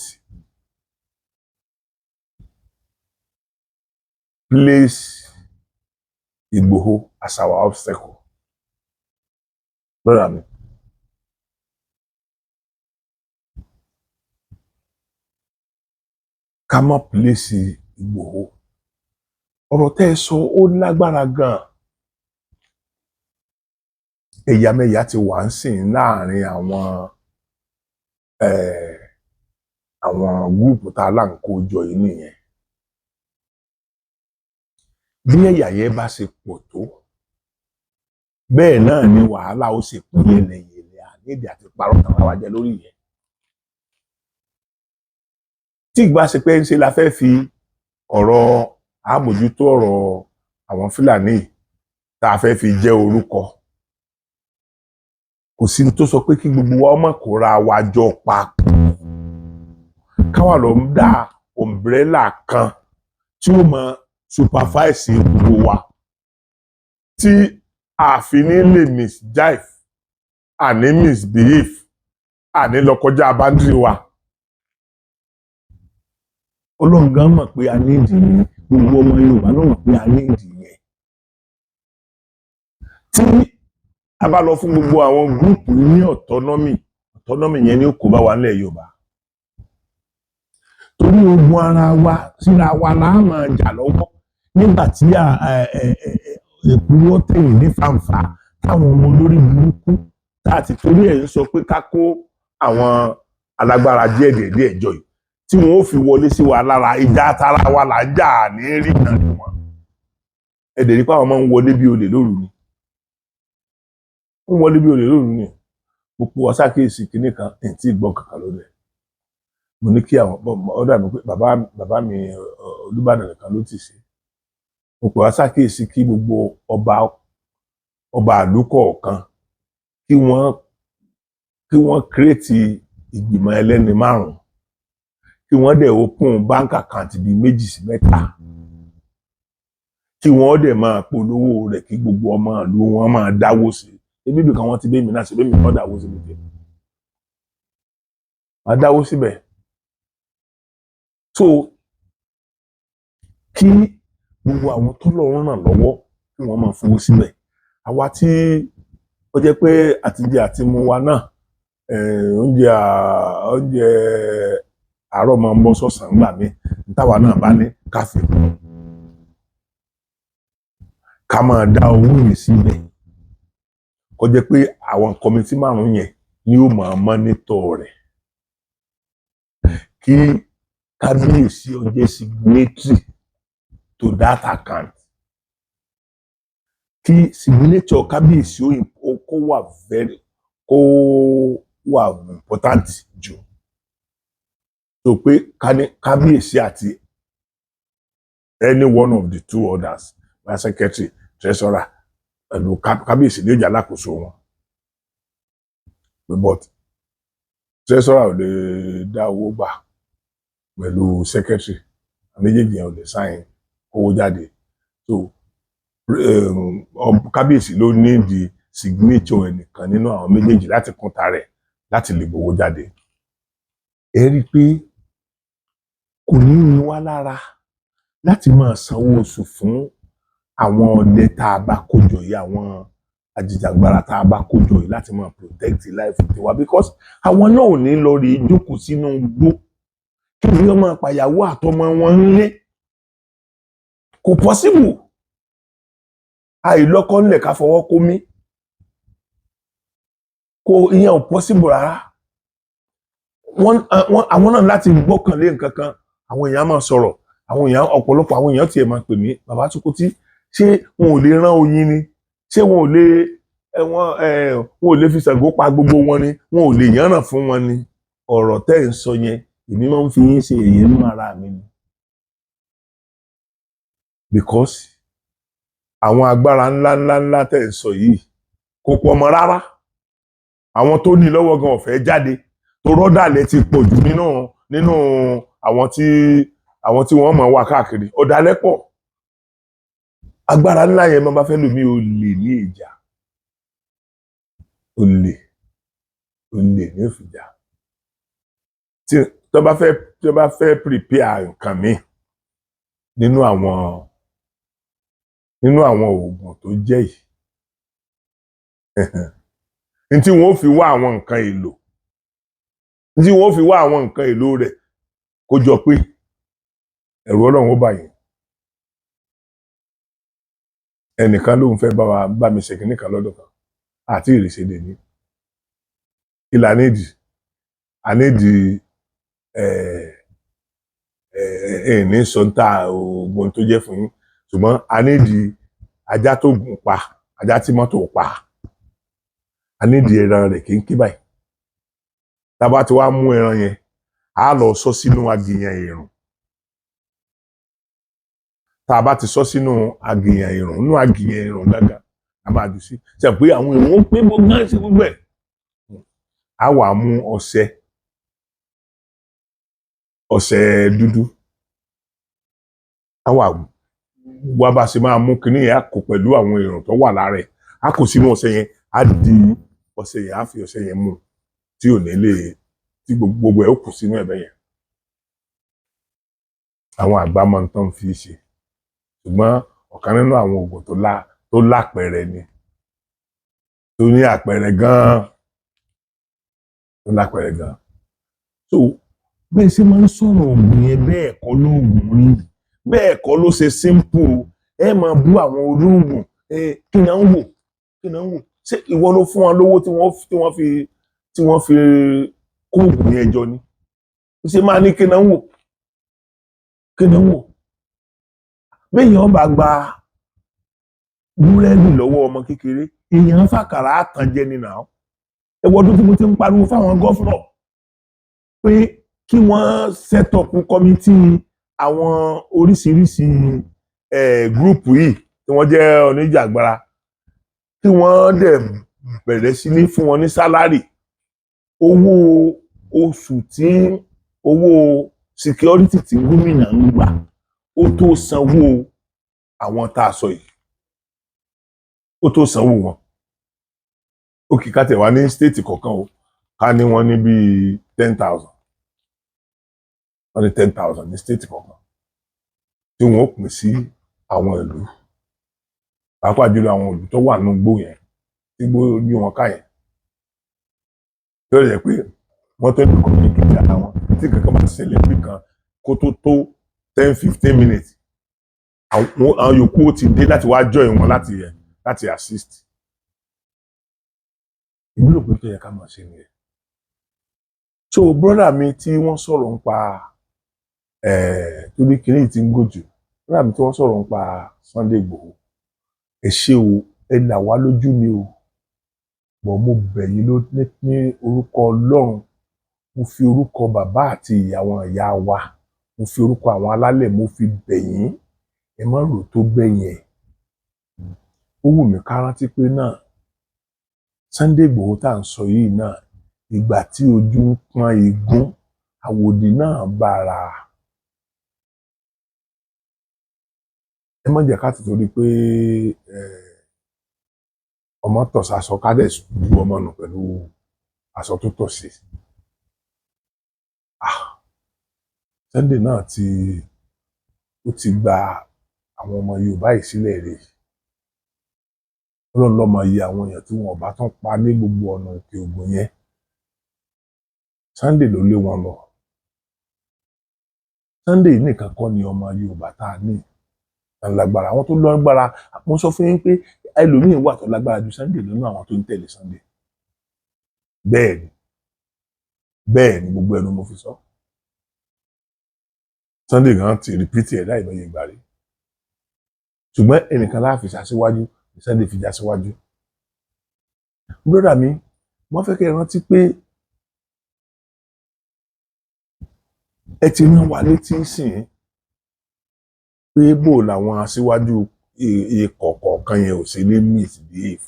B: place Igboho as our obstacle. Brother mi. Ká má place Igboho. Ọ̀rọ̀ tẹ́ ẹ sọ ó lágbára gan. Ẹ̀yàmẹ̀yà ti wà ń sìn láàrin àwọn gúùpù tá a là ń kó jọ yìí nìyẹn. Bí ẹ̀yà yẹn bá ṣe pọ̀ tó bẹ́ẹ̀ náà ni wàhálà ó ṣe pọ̀ yẹlẹyẹlẹ àníìdí àti parọ́ tàn wá jẹ lórí yẹn. Tí ìgbà ṣe pé ń ṣe la fẹ́ fi ọ̀rọ̀ àmójútó ọ̀rọ̀ àwọn Fúlàní tá a fẹ́ fi jẹ́ orúkọ kò sí tó sọ pé kí gbogbo wa ọmọ kóra wa jọ papọ̀ káwa lọ ń dá umbrella kan tí ó mọ supervise gbogbo wa tí àfini lè misjive àní misbehave àní lọ kọjá boundary wa. Ọlọ́run gan mọ̀ pé a ní ìdí yẹn gbogbo ọmọ Yorùbá náà mọ̀ pé a ní ìdí yẹn. Tí a bá lọ fún gbogbo àwọn gúùpù ní autonomy yẹn ni ó kó bá wa nílẹ̀ Yorùbá. Torí ogun ara wa síra wa là á máa jà lọ́wọ́ nígbà tí èkúrú tẹ̀yìn ní fàǹfà táwọn ọmọ olórí burúkú tá a ti torí ẹ̀ ń sọ pé ká kó àwọn alágbára díẹ̀ jọ yìí tí wọn ó fi wọlé sí wa lára ìjà tara wa là ń jà ní rí náà ni wọn. Ẹ̀dẹ̀ nípa àwọn máa ń wọlé bí olè lóru ni. Ó ń wọlé bí olè lóru ni. Gbogbo ọ̀sákèésì kìíní kan ẹ̀ tí gbọ́ kankan lórí ẹ̀. Mo ní kí àwọn ọ̀dà mi pé bàbá mi Olúbàdàn nìkan ló ti ṣe. Mo pè wá sákèésì kí gbogbo ọba ìlú kọ̀ọ̀kan kí wọ́n kírètì ìgbìmọ̀ ẹlẹ́ni 5 kí wọ́n dẹ̀ open bank account bíi 2 sí 3 kí wọ́n dẹ̀ máa polówó rẹ̀ kí gbogbo ọmọ ìlú wọn máa dáwó sí ebi bí kan wọ́n ti bẹ́ẹ̀ mi náà ṣe bẹ́ẹ̀ mi kọ́ dáwó sí mi tẹ̀ máa dáwó síbẹ̀. So kí gbogbo àwọn tó lọ́rùn ràn lọ́wọ́ kí wọ́n máa fowó síbẹ̀. Àwa tí ó jẹ́ pé àtijẹ àti mu wa náà oúnjẹ àárọ̀ máa ń bọ́ sọ̀sán gbà mí táwa náà bá ní káfí ká máa dá owó yìí síbẹ̀ kó jẹ́ pé àwọn kọmitì 5 yẹn ni ó máa mọ́nítọ̀ rẹ̀. Kí kábíyèsí ó jẹ́ signatory to that account. Kí signature kábíyèsí kó wà important jù. So pé kábíyèsí àti any one of the two others, my secretary, treasurer, pẹ̀lú kábíyèsí ní ìjà alákòóso wọn. But treasurer ò lè dá owó gbà pẹ̀lú secretary, méjèèjì yẹn ò lè sign owó jáde. So kábíyèsí ló ní di signature ẹnìkan nínú àwọn méjèèjì láti kúnta rẹ̀ láti lè gbowó jáde. Ẹ rí i pé kò ní ní wá lára láti máa sanwó oṣù fún àwọn ọdẹ tá a bá kójọ yìí, àwọn ajìjàgbara tá a bá kójọ yìí láti máa protect life tiwa, because àwọn náà ò ní lọ rí jókòó sínú igbó kí ni wọ́n máa pàyàwó àtọmọ wọn nílé. Kò possible. Àìlọ́kọ nílẹ̀ ká fọwọ́ kó mí. Ìyẹn ò possible rárá. Àwọn náà láti gbọ́kànlé nǹkan kan. Àwọn èèyàn máa sọ̀rọ̀. Ọ̀pọ̀lọpọ̀ àwọn èèyàn tiẹ̀ máa pè mí, Bàbá Sokoti, ṣé wọn ò lè rán oyin ni? Ṣé wọn ò lè fi Ṣàngó pa gbogbo wọn ni? Wọn ò lè yànnà fún wọn ni? Ọ̀rọ̀ tẹ́ ẹ̀ ń sọ yẹn, èmi máa ń fi yín ṣe èyí nínú ara mi ni. Because àwọn agbára ńlá tẹ́ ẹ̀ ń sọ yìí kò pọ̀ mọ́ rárá. Àwọn tó ní lọ́wọ́ gan ò fẹ́ jáde. Tó rọ́dàlẹ̀ ti pọ̀ jù nínú àwọn tí wọ́n máa wà káàkiri. Ọ̀dàlẹ̀ pọ̀. Agbára ńlá yẹn máa bá fẹ́ lò mí olè ní ìjà. Olè ní ìfìjà. Tí wọ́n bá fẹ́ prepare nǹkan mi nínú àwọn oògùn tó jẹ́ yìí. Ní tí wọ́n fi wá àwọn nǹkan èlò rẹ̀ kó jọ pé ẹ̀rù Ọlọ́run ó bà yín. Ẹnìkan ló ń fẹ́ bá mi ṣe kìíní kan lọ́dọ̀ kan àti ìrìṣẹ́ lè ní. Kí la nídìí? A nídìí ní sọ́ńtà oògùn tó jẹ́ fún yín, ṣùgbọ́n a nídìí ajá tó gùn pa, ajá tí mọ́tò pa. A nídìí ẹran rẹ̀ kéńké báyìí. Tá a bá ti wá mú ẹran yẹn, a lọ sọ sínú agìyàn ìrùn. Tá a bá ti sọ sínú agìyàn ìrùn gángan, a máa jù sí. Ṣe pé àwọn èèyàn pé bó gán sí gbogbo ẹ̀. A wà mú ọṣẹ dúdú. A wá bá ṣe máa mú kinní yẹn, a kó pẹ̀lú àwọn ìrùn tó wà lára ẹ̀. A kó sínú ọṣẹ yẹn, a di ọṣẹ yẹn, a fi ọṣẹ yẹn mú tí ò ní lè, tí gbogbo ẹ̀ ó kù sínú ẹ̀bẹ̀ yẹn. Àwọn àgbà máa ń tán fi ṣe. Ṣùgbọ́n ọ̀kan nínú àwọn oògùn tó lápẹẹrẹ ni. Tó ní àpẹẹrẹ gan-an. Tó lápẹẹrẹ gan-an. So bẹ́ẹ̀ ṣe máa ń sọ̀rọ̀ oògùn yẹn bẹ́ẹ̀ kọ́ lóògùn rí. Bẹ́ẹ̀ kọ́ ló ṣe simple. Ẹ máa bú àwọn olóògùn. Kí ni à ń wò? Ṣé ìwọ ló fún wọn lówó tí wọ́n fi kó oògùn yẹn jọ ni? Ṣé máa ní kí ni à ń wò? Béèyàn bá gba búrẹ́dì lọ́wọ́ ọmọ kékeré, èèyàn fàkàrà àtànjẹ ni nà. Ẹ wo ọdún tí mo ti ń pariwo fáwọn gọ́fúnọ̀ pé kí wọ́n set up kọ́mítì àwọn oríṣiríṣi gúrùpù yìí tí wọ́n jẹ́ oníjàgbara, tí wọ́n dẹ̀ bẹ̀rẹ̀ sí ní fún wọn ní sálárì. Owó oṣù owó security tí gómìnà ń gbà ó tó sanwó àwọn tá a sọ yìí. Ó tó sanwó wọn. Ó kì í ká tẹ̀ wá ní stéètì kọ̀ọ̀kan o. Ká ní wọ́n ní bíi 10,000. Wọ́n ní 10,000 ní stéètì kọ̀ọ̀kan. Tí wọ́n ó pín sí àwọn ìlú. Pàápàá jùlọ àwọn ìlú tó wà nínú igbó yẹn. Tí igbó yí wọn ká yẹn. Tó yẹ pé wọ́n tó ní communicate ara wọn. Tí kankan bá ṣẹlẹ̀ bí kan kó tó 10-15 minutes. Àwọn yòókù ó ti dé láti wá join wọn láti assist. Ìwúlò pé tó yẹ ká máa ṣe nìyẹn. so brother mi tí wọ́n sọ̀rọ̀ nípa torí kìnìún ti ń gòjò, brother mi tí wọ́n sọ̀rọ̀ nípa Sunday Igboho, ẹ ṣé o, ẹ là wá lójú ni o, bọ̀ mo bẹ̀ yín ní orúkọ Ọlọ́run, mo fi orúkọ bàbá àti àwọn ìyá wa, mo fi orúkọ àwọn alálẹ̀, mo fi bẹ̀ yín, ẹ má rò tó bẹ́yẹn ẹ̀. Ó wù mí ká rántí pé náà Sunday Igboho tá à ń sọ yìí náà, ìgbà tí ojú ń pọ́n igún, àwòdì náà bára. Ẹ má jẹ́ ká ti torí pé ọmọ tọ̀ sásọ ká dẹ̀ ju ọmọ nù pẹ̀lú aṣọ tó tọ̀ sí. Sunday náà ó ti gba àwọn ọmọ Yorùbá yìí sílẹ̀ rèé. Ọlọ́run ló mọ iye àwọn èèyàn tí wọn ò bá tún pa ní gbogbo ọ̀nà Òkè Ògùn yẹn. Sunday ló lé wọn lọ. Sunday nìkan kọ́ ni ọmọ Yorùbá tá a ní lágbára. Àwọn tó lágbára, mo sọ fún yín pé ẹlòmíín wà tó lágbára ju Sunday lọ́nà àwọn tó ń tẹ̀lé Sunday. Bẹ́ẹ̀ ni gbogbo ẹnu mo fi sọ. Sunday gan ti repeat ẹ̀ láì mọye ìgbà rí. Ṣùgbọ́n ẹnìkan láàfin ṣaṣíwájú, Sunday fi já síwájú. Brother mi, wọ́n fẹ́ kẹ́ ẹ rántí pé ẹ ti rán wa létí sìn pé bò làwọn aṣíwájú ikọ̀ kọ̀ọ̀kan yẹn ò sí ní misbehave.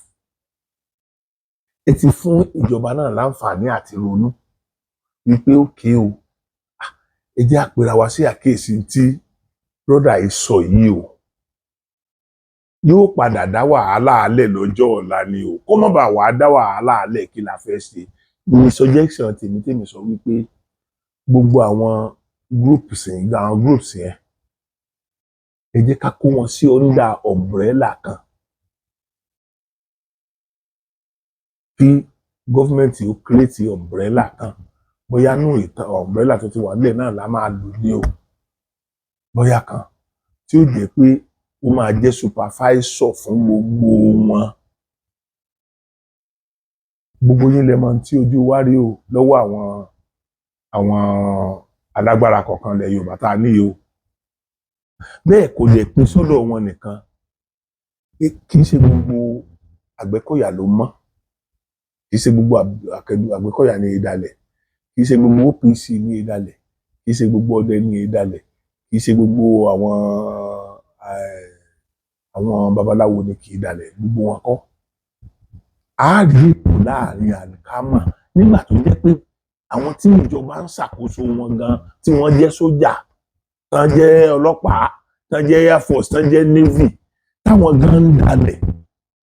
B: Ẹ ti fún ìjọba náà láǹfààní àti ronú wípé ókè o, ẹ jẹ́ àpèrà wa sí àkíyèsí tí brother yìí sọ yìí o. Yóò padà dá wàhálà alẹ̀ lọ́jọ́ ọ̀la ni o, kó má bàa wà á dá wàhálà alẹ̀ kí la fẹ́ ṣe. Ní suggestion tèmi sọ wípé gbogbo àwọn groups yẹn ẹ jẹ́ ká kó wọn sí under umbrella kan, kí gọ́fìmẹ̀ntì ó create umbrella kan, bóyá nù ìtàn umbrella tó ti wà nílẹ̀ náà la máa lò ní o, bóyá kan tí ó jẹ́ pé ó máa jẹ́ supervisor fún gbogbo wọn. Gbogbo yín lẹ mọ̀ tí ojú wa rí o lọ́wọ́ àwọn alágbára kọ̀ọ̀kan lẹ Yorùbá tá a ní o. Bẹ́ẹ̀ kò lè pín sọ́dọ̀ wọn nìkan. Kì í ṣe gbogbo Àgbẹ̀kọ̀yà ló mọ́, kì í ṣe gbogbo Àgbẹ̀kọ̀yà ní ìdálẹ̀, kì í ṣe gbogbo OPC ní ìdálẹ̀, kì í ṣe gbogbo ọdẹ ní ìdálẹ̀, kì í ṣe gbogbo àwọn babaláwo ní kì í dalẹ̀, gbogbo wọn kọ́. A rí ipò láàrin àlìkámà nígbà tó jẹ́ pé àwọn tí ìjọba ń ṣàkóso wọn gan, tí wọ́n jẹ́ sójà, tán jẹ́ ọlọ́pàá, tán jẹ́ air force, tán jẹ́ navy, táwọn gan ń dalẹ̀.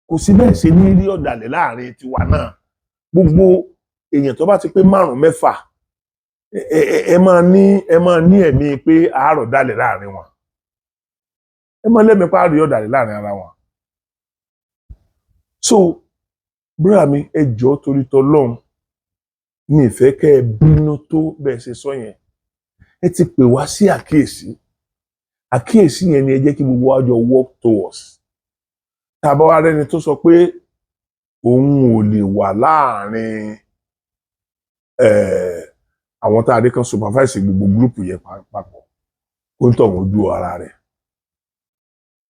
B: Kò sí bẹ́ẹ̀ ṣe ní rí ọ̀dàlẹ̀ láàrin tiwa náà. Gbogbo èèyàn tó bá ti pé 5-6 ẹ máa ní ẹ̀mí pé àárọ̀ dalẹ̀ láàrin wọn. Ẹ máa lẹ́mìí pa àárọ̀ dalẹ̀ láàrin ara wọn. So búrà mi, ẹ jọ̀ọ́ torí tọlọ́run, mi ì fẹ́ kẹ́ ẹ bínú tó bẹ́ẹ̀ ṣe sọ yẹn. Ẹ ti pè wá sí àkíyèsí. Àkíyèsí yẹn ni ẹ jẹ́ kí gbogbo wa jọ work towards. Tá a bá wá rẹ́ni tó sọ pé òun ò lè wà láàrin àwọn tá a rí kan supervise gbogbo gúrùpù yẹn papọ̀, kó ń tọ̀wọ́n ojú ara rẹ̀.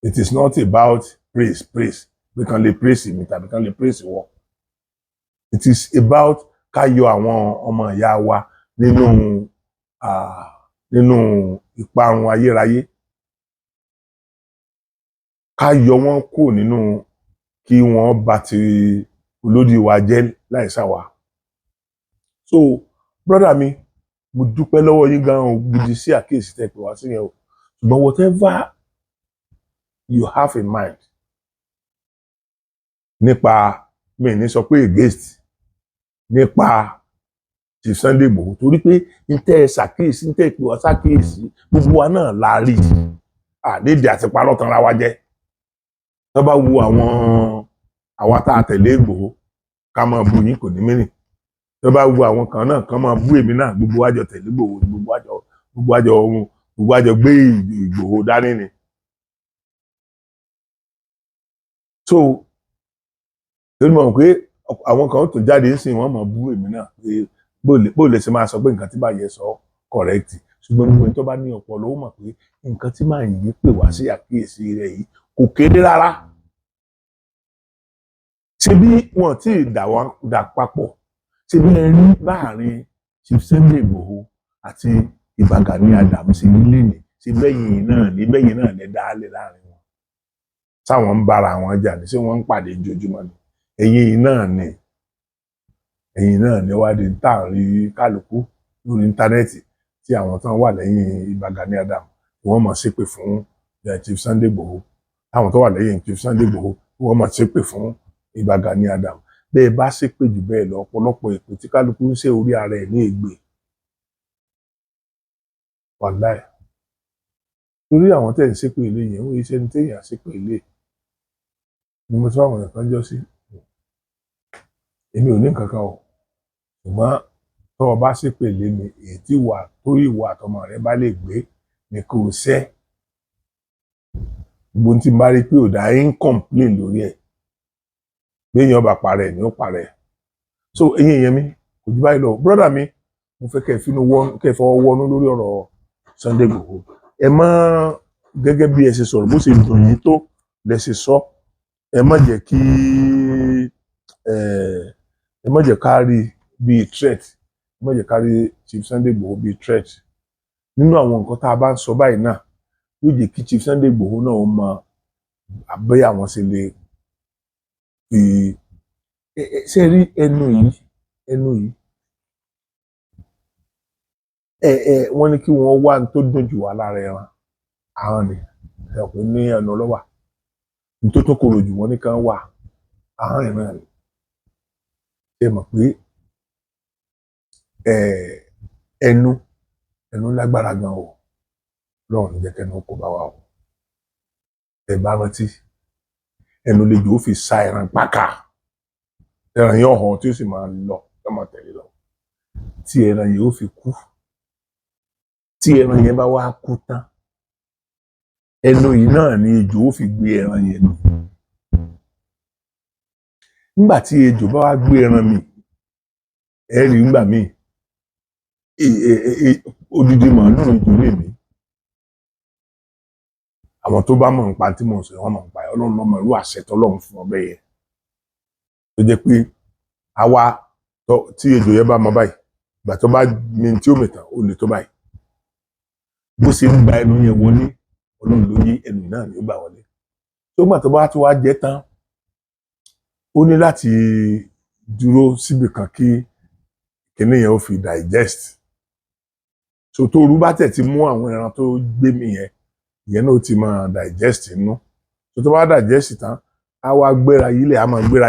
B: It is not about praise. We can lè praise mi tàbí kan lè praise wọn. It is about ká yọ àwọn ọmọ ìyá wa nínú ìparun ayérayé. Ká yọ wọ́n kúrò nínú kí wọ́n bá ti olódì wa jẹ́ láìsáwà. So brother mi, mo dúpẹ́ lọ́wọ́ yín gan-an gidi sí àkíyèsí tẹ́ pè wá sí yẹn o. Ṣùgbọ́n whatever you have in mind nípa, mi ní sọ pé against, nípa Chief Sunday Igboho, torí pé ntẹ́ ṣàkíyèsí, ntẹ́ pè wá ṣàkíyèsí, gbogbo wa náà la rí. Nídìí àti parọ́ tanra wa jẹ́. Tó bá wu àwa tá a tẹ̀lé Igboho ká máa bú yín kò ní mínì. Tó bá wu àwọn kan náà kán máa bú èmi náà, gbogbo wa jọ tẹ̀lé Igboho, gbogbo wa jọ gbé Igboho dání ni. So torí mọ̀ pé àwọn kan tó jáde sí wọ́n máa bú èmi náà pé bó lè ṣe máa sọ pé nǹkan tí bàyẹ̀ sọ correct ṣùgbọ́n gbogbo ẹni tó bá ní ọpọlọ ó mọ̀ pé nǹkan tí màá yìí pè wá sí àkíyèsí rẹ̀ yìí kò kéré rárá. ṣé bí wọn tí ì dà papọ̀ ṣé bí ẹ rí láàrin Chief Sunday Igboho àti Ìbà Gani Adams nílé ní ṣe bẹ́yìn náà lẹ dálẹ̀ láàrin wọn sáwọn ń bára wọn jà ní ṣé wọ́n ń pàdé ojoojúmọ́ ni ẹ̀yin náà ni wádìí tá à ń rí kálukú lórí íńtánẹ́ẹ̀tì tí àwọn tán wà lẹ́yìn Ìbà Gani Adams wọ́n mọ̀ ṣépè fún Chief Sunday Igboho àwọn tó wà lẹ́yìn Chief Sunday Igboho wọ́n mọ̀ ṣépè fún Ìbà Gani Adams bẹ́ẹ̀ bá ṣépè jù bẹ́ẹ̀ lọ ọ̀pọ̀lọpọ̀ èpè tí kálukú ń ṣe orí ara ẹ̀ ní ègbè wàláì torí àwọn tẹ̀ ń ṣépè ilé yẹn ó iṣẹ́ ní téèyàn ṣépè ilé ni mo tún àwọn ẹ̀kan jọ sí èmi ò ní nǹkan kan o ṣùgbọ́n tó o bá ṣépè ilé mi èyí tí wà torí ìwà àtọmọ rẹ bá lè gbé ni kò ṣẹ́ gbogbo tí n bá rí pé ò dá ń complain lórí ẹ̀ béèyàn bá parẹ́ ni ó parẹ́ so eyín èèyàn mi kò jù báyìí lọ brọ́dà mi mo fẹ́ kẹ́ ẹ fọwọ́ wọnú lórí ọ̀rọ̀ Sunday Igboho ẹ má gẹ́gẹ́ bí ẹ ṣe sọ̀rọ̀ bó ṣe dùn yín tó lẹ ṣe sọ ẹ má jẹ́ kí ẹ má jẹ́ ká rí bíi threat ẹ má jẹ́ ká rí Chief Sunday Igboho bíi threat nínú àwọn nǹkan tá a bá ń sọ báyìí náà yóò jẹ́ kí Chief Sunday Igboho náà ó mọ àbẹ́ àwọn ṣe lè fi ṣe rí ẹnu yìí wọ́n ní kí wọ́n wá ní tó dùn jù wá lára ẹran àwọn ni ẹ̀kọ́ ní ẹnu ọlọ́wà ní tó korò jù wọ́n ní kàn wà àwọn ìran rẹ̀ ṣe mọ̀ pé ẹnu lágbára gan o lọ́run ní jẹ́ kẹ́nu kó bá wa o ẹ bá rántí ẹnu lejò ó fi sa ẹran pákà ẹran yẹn ọ̀hún tí ó sì máa lọ tó máa tẹ̀lé lọ tí ẹran yẹn ó fi kú tí ẹran yẹn bá wá kú tán ẹnu yìí náà ni ejò ó fi gbé ẹran yẹn nù nígbà tí ejò bá wá gbé ẹran mi ẹ rí nígbà míì odidi màálù ejò lè mí àwọn tó bá mọ̀ nípa tí mò ń sọ wọ́n mọ̀ nípa ẹ̀ ọlọ́run lọ́mọ irú àṣẹ tọ́lọ́run fún ọbẹ̀ yẹn tó jẹ́ pé àwa tí ejò yẹn bá mọ báyìí ìgbà tó bá mi tí ó mìtàn ó lè tó báyìí bó ṣe ń gba ẹnu yẹn wọlé ọlọ́run ló yí ẹnu náà ní ó gbà wọlé tó gbà tó bá tó wá jẹ tán ó ní láti dúró síbì kan kí kíní yẹn ó fi digest so tó rú bá tẹ̀ ti mú àwọn ẹran tó gbé mi yẹn ìyẹn náà ti máa digest inú tó bá digest tán á wá gbéra yílẹ̀ á máa gbéra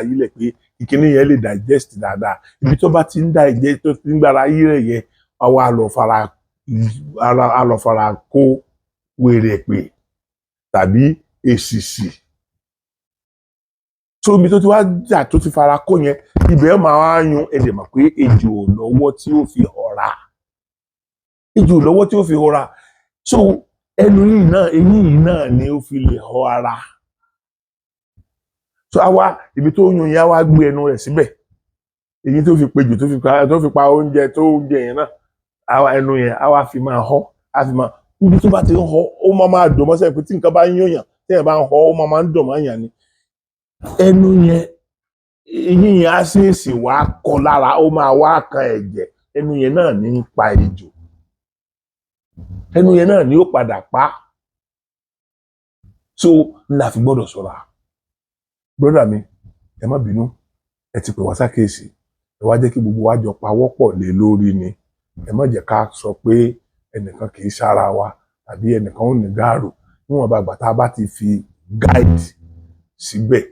B: yílẹ̀ pé ìkíní yẹn lè digest dáadáa ibi tó bá ti ń digest tó ti ń gbára yílẹ̀ yẹn á wá lọ fara kó wèrè pé tàbí èsìsì tó ibi tó ti wá jà tó ti fara kó yẹn ibẹ̀ máa wá yún ẹ̀dẹ̀ mọ̀ pé ejò lọ́wọ́ tí ó fi họra so ẹnu yìí náà eyín yìí náà ni ó fi lè họ ara so àwa ibi tó yún yẹn á wá gbé ẹnu rẹ̀ síbẹ̀ èyí tó fi pejò tó fi pa oúnjẹ yẹn náà àwa ẹnu yẹn á wá fi máa họ á fi máa níbi tó bá ti ń họ ó máa dùn mọ́sẹ̀ pé tí nǹkan bá ń yóyàn tí ẹ̀ bá ń họ ó máa ń dùn mọ́ yàn ni ẹnu yẹn eyín yẹn á ṣèèṣì wá kọ lára ó máa wá kan ẹ̀jẹ̀ ẹnu yẹn náà ní ń pa ejò ẹnu yẹn náà ni ó padà pa so la fi gbọ́dọ̀ ṣọ́ra brọdà mi ẹ má bínú ẹ ti pè wá sákèésì ẹ wá jẹ́ kí gbogbo wa jọ pawọ́pọ̀ lé lórí ni ẹ má jẹ́ ká sọ pé ẹnìkan kì í ṣára wa tàbí ẹnìkan ò ní gáàrò níwọ̀n bá gbà tá a bá ti fi guide síbẹ̀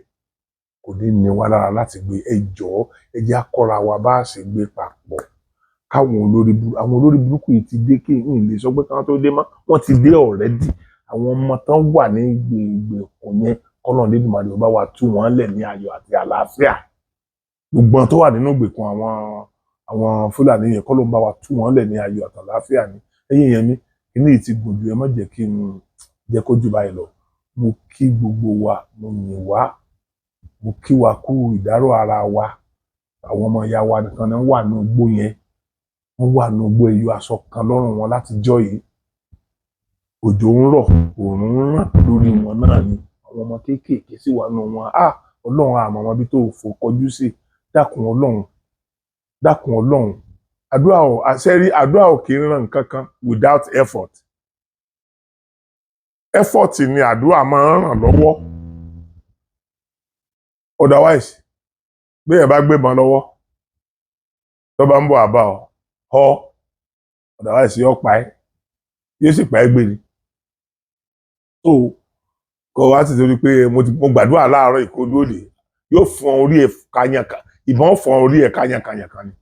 B: kò ní wá lára láti gbé ẹ jọ̀ọ́ ẹ jẹ́ á kọ́ra wa bá a ṣe gbé papọ̀ káwọn olórí burúkú yìí ti dé kí n lè sọ pé káwọn tó dé mọ́ wọ́n ti dé already àwọn ọmọ tán wà ní ìgbèkùn yẹn kọ́nà Olódùmarè ó bá wa tú wọn lẹ̀ ní ayọ̀ àti àlàáfíà gbogbo tó wà nínú ìgbèkùn àwọn Fúlàní yẹn kọ́ ló ń bá wa tú wọn lẹ̀ ní ayọ̀ àti àlàáfíà ni ẹ̀yin yẹn mi kíní yìí ti gùn jù ẹ má jẹ́ kí n jẹ́ kó jù báyìí lọ mo kí gbogbo wa mo yìn wá mo kí wa kú ìdárò ara wa àwọn ọmọ ìyá wa nìkan ni wọ́n wà ní igbó yẹn, wọ́n wà ní igbó ẹyọ aṣọ kan lọ́rùn wọn láti jọ́ yìí. Òjò ń rọ̀, òòrùn ń ràn lórí wọn náà ni àwọn ọmọ kéékèèké sì wà nù wọn. Ọlọ́run àmọ́ wọn bí tó fò kọjú sí, dákun Ọlọ́run. Àdúrà ò kì í ràn kankan without effort. Effort ni àdúrà máa ń ràn lọ́wọ́. Otherwise, bí èèyàn bá gbébọn lọ́wọ́ tó bá ń bọ̀ àbá otherwise yóò pa ẹ́, yóò sì pa ẹ́ gbé ni. So kò wá sì torí pé mo gbàdúrà láàárọ̀ ìkódó òde yóò fọ́n orí ẹ̀ kányàkà, ìbọn fọ́n orí ẹ̀ kányàkányàkà ni.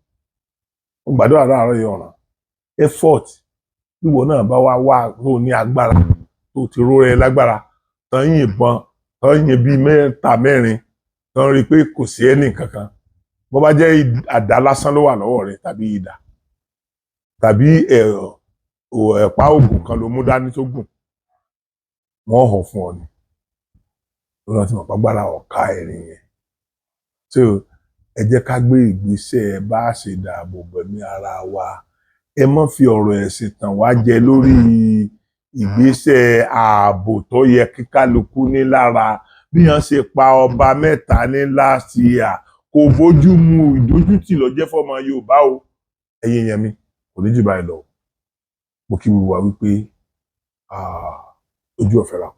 B: Mo gbàdúrà láàárọ̀ yìí ọ̀ràn. Effort ìwọ náà bá wá tó ní agbára tó ti ró ẹ lágbára tán yìnbọn tán yin bíi mẹ́ta mẹ́rin tán rí i pé kò sí ẹnì kankan. Bó bá jẹ́ àdá lásán ló wà lọ́wọ́ rẹ̀ tàbí idà tàbí ẹ̀pá ògùn kan ló mú dání tó gùn, wọ́n hàn fún ọ ni. Lọ́nà tí mo pa gbára ọ̀ka ẹ̀rín yẹn. So ẹ jẹ́ ká gbé ìgbésẹ̀ bá a ṣe dáàbò bẹ̀mí ara wa. Ẹ má fi ọ̀rọ̀ ẹ̀sìn tàn wá jẹ lórí ìgbésẹ̀ ààbò tó yẹ kí kálukú ní lára. Bí wọ́n ṣe pa ọba mẹ́ta ní last year kò bójú mu, ìdójútì ló jẹ́ fọ́mọ Yorùbá o. Ẹ̀yin èèyàn mi kò ní jù báyìí lọ. Mo kí wíwá wípé ojú ọ̀fẹ́ ra.